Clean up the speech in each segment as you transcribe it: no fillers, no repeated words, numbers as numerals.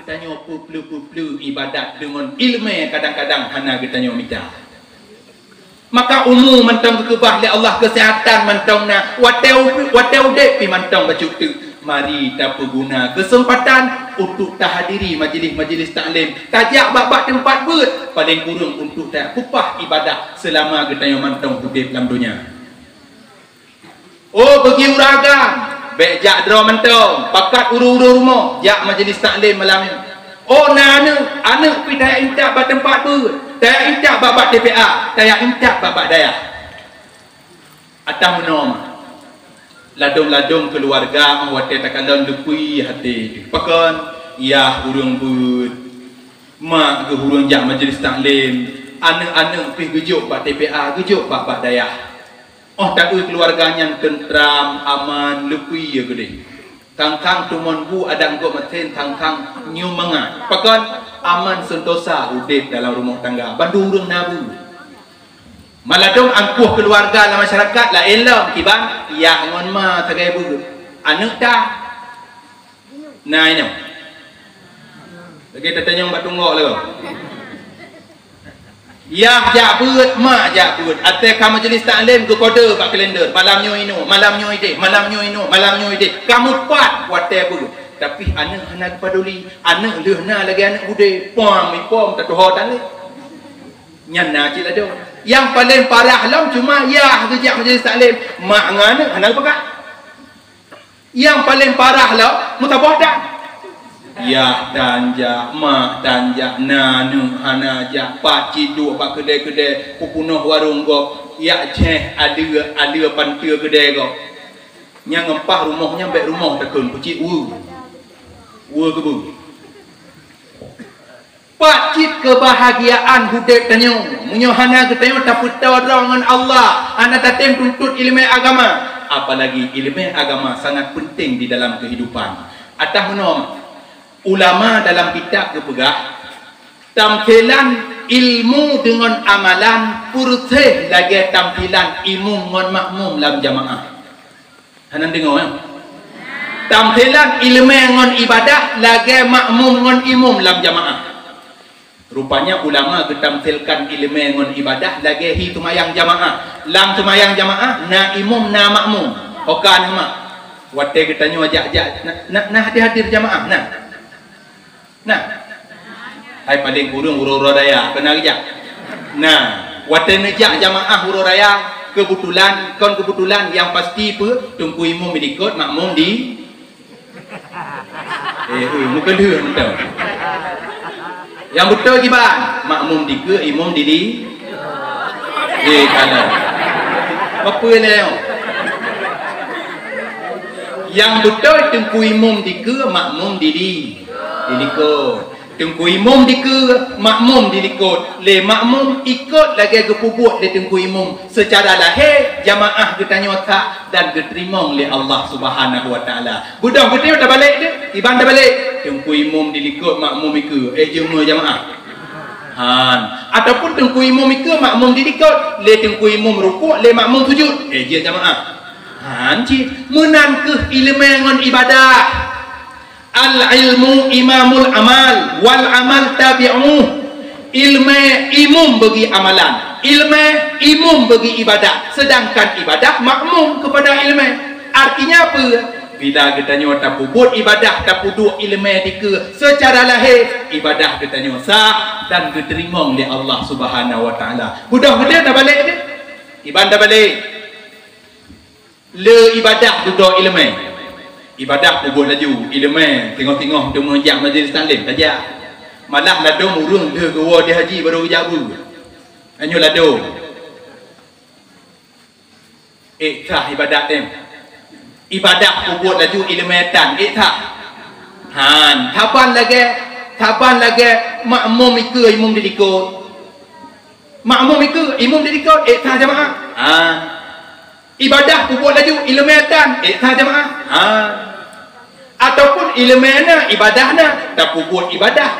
tanya puplu ibadat dengan ilmu kadang-kadang hana tanya minta. Maka umum mentong kekebah li Allah kesihatan mentong na wateu dek pi mentong baju tu. Mari tak guna kesempatan untuk tak hadiri majlis-majlis taklim. Tajak bab-bab tempat ber paling kurang untuk tak kupah ibadah selama kita yang mentong hidup dalam dunia. Oh pergi uragam, baik jak draw mentong, pakat uru-uru rumah, jak majlis taklim malam ni. Oh nana, anak pi tak intak bab tempat ber. Tak intak bab TPA, tak intak bab daya. Atau menom. Ladung-ladung keluarga awate takalon lupui hati. Pakon ya hurung bud. Mak ke hurung jak majlis taklim. Anak-anak pi gejuk bab TPA, gejuk bab daya. Oh tak keluarganya tentram, aman, lupui ya gede. Kang-kang tumon bu ada ngok meten kang-kang nyu mangat. Pakon aman sentosa udip dalam rumah tangga. Bandu urang nabu. Maladong angkuh keluarga dalam masyarakat la elom kibang ya ngon ma tagai bu. Anak dah. Nah ini. Lagi tanya mbak tunggok lego. Ya jak beut mak jak beut. Ate ka majlis taklim ke kode pak kalender. Malam nyo ino, malam nyo ide, malam nyo ino, malam nyo ide. Kamu pat wate beut. Tapi anak hendak peduli, anak lehna lagi anak bude. Pom mi pom tak doh tali. Nyana cik lado. Yang paling parah lam cuma ya kerja majlis taklim. Mak ngana hendak pakat. Yang paling parah lam mutabah dah. Ya tanja, mak tanja, nanu hanaja, pak ciduk, pak kedai-kedai, pupunuh warung kok, ya ceh ada pantia kedai kok. Yang ngempah rumahnya baik rumah takun, pucik ke bu. Pak cid kebahagiaan hudep tanya, munyohana ketanya tak putau dengan Allah, anak tatem tuntut ilmu agama. Apalagi ilmu agama sangat penting di dalam kehidupan. Atah menom. Ulama dalam kitab kepegah tampilan ilmu dengan amalan purteh lagi tampilan imum dengan makmum dalam jamaah. Hanan dengar ya? Tampilan ilmu dengan ibadah lagi makmum dengan imum dalam jamaah. Rupanya ulama ketampilkan ilmu dengan ibadah lagi hi tumayang jamaah. Lam tumayang jamaah na imum na makmum. Hokan mak. Wate kita nyu ajak-ajak nak hadir jamaah nah. Nah, hai paling kurung huru raya kena rejak. Nah, wate nejak jamaah huru raya kebetulan yang pasti pe tunggu imam ikut makmum di muka dia betul. Yang betul gimana? Makmum di ke imam di kalau apa ni? Yang betul tunggu imam di ke makmum di dilikut. Tengku imam dike makmum dilikut. Le makmum ikut lagi ke pubuk le tengku imam. Secara lahir jamaah ketanya tak dan diterima oleh Allah Subhanahu wa taala. Budak betul dah balik dia. Iban dah balik. Tengku imam dilikut makmum ike. Jemaah jamaah. Han. Ataupun tengku imam ike makmum dilikut. Le tengku imam rukuk le makmum sujud. Dia jamaah. Han cik menan ke ilmu dengan ibadah. Al-ilmu imamul amal wal amal tabi'uh. Ilmu imam bagi amalan, ilmu imam bagi ibadah, sedangkan ibadah makmum kepada ilmu. Artinya apa? Bila kita nyata pubut ibadah tak puduk ilmu dike secara lahir ibadah kita sah dan diterima oleh Allah Subhanahu wa taala. Budak gede dah balik dia. Iban dah balik. Le ibadah duduk ilmu. Ibadah pubut laju ilmu tengok-tengok untuk mengajak majlis taklim tajak malah ladung urung dia gawa dia haji baru jabu hanya ladung ikhah ibadat tem ibadah pubut laju ilmu tan ikhah han taban lagi makmum ike imam dilikut makmum ike imam dilikut ikhah jamaah ibadah pubut laju ilmu tan ikhah jamaah ataupun ilmunya ibadahnya tak pubut ibadah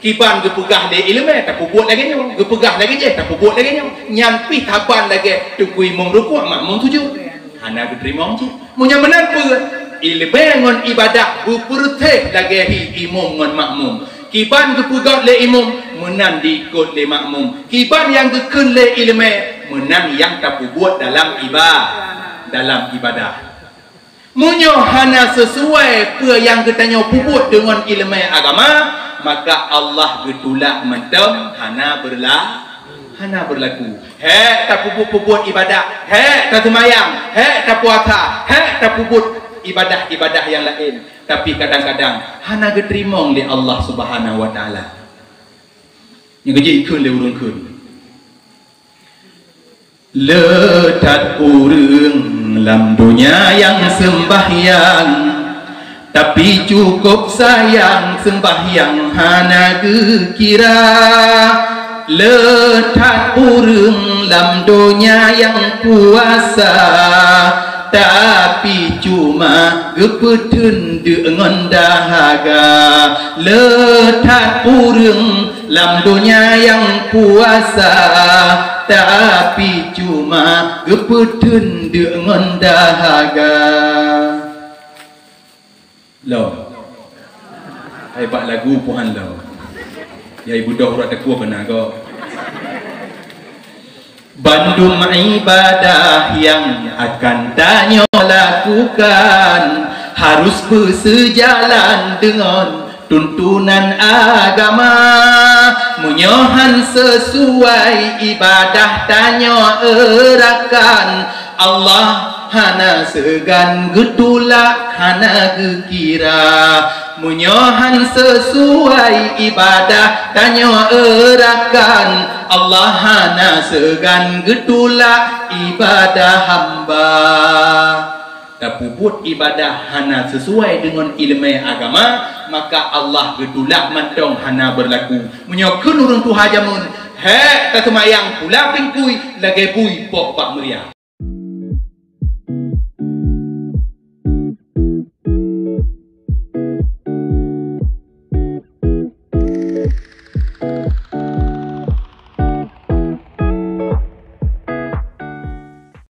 kiban gepegah de ilmu tak pubut lagi nya gepegah lagi je tak pubut lagi nya nyampi taban lagi tunggu imam rukuk makmum sujud hana diterima je munya benar pe ilmu ngon ibadah berperteh lagi hi imam ngon makmum. Kiban kepugat le imam menan diikut le makmum. Kiban yang kekun le ilmu menan yang tak buat dalam ibadah. Munyo hana sesuai pe yang ketanya puput dengan ilmu agama, maka Allah getulak mentem hana berlaku. Tak puput ibadah, tak semayang, tak puasa, tak puput ibadah-ibadah yang lain. Tapi kadang-kadang hana geterima oleh Allah Subhanahu wa taala. Yang keji kun le urung kun. Letat urang lam dunia yang sembahyang, tapi cukup sayang sembahyang hana gekira. Letat urang lam dunia yang puasa, tapi cuma gepetun dengan dahaga. Letat urang lam dunia yang puasa, tapi cuma gepetun dengan dahaga. Loh, hebat lagu puhan lo. Ya ibu dah urat aku kena kau. Bandung ibadah yang akan tanya lakukan harus bersejalan dengan tuntunan agama. Munyohan sesuai ibadah tanya erakan Allah hana segan getulak hana gekira. Munyohan sesuai ibadah tanya erakan Allah hana segan getulak ibadah hamba. Tapi ibadah hana sesuai dengan ilmu agama, maka Allah getulak mantong hana berlaku. Menyokun urang tu hajamun tak semayang pula pingkui lagi pui pok pak meriah.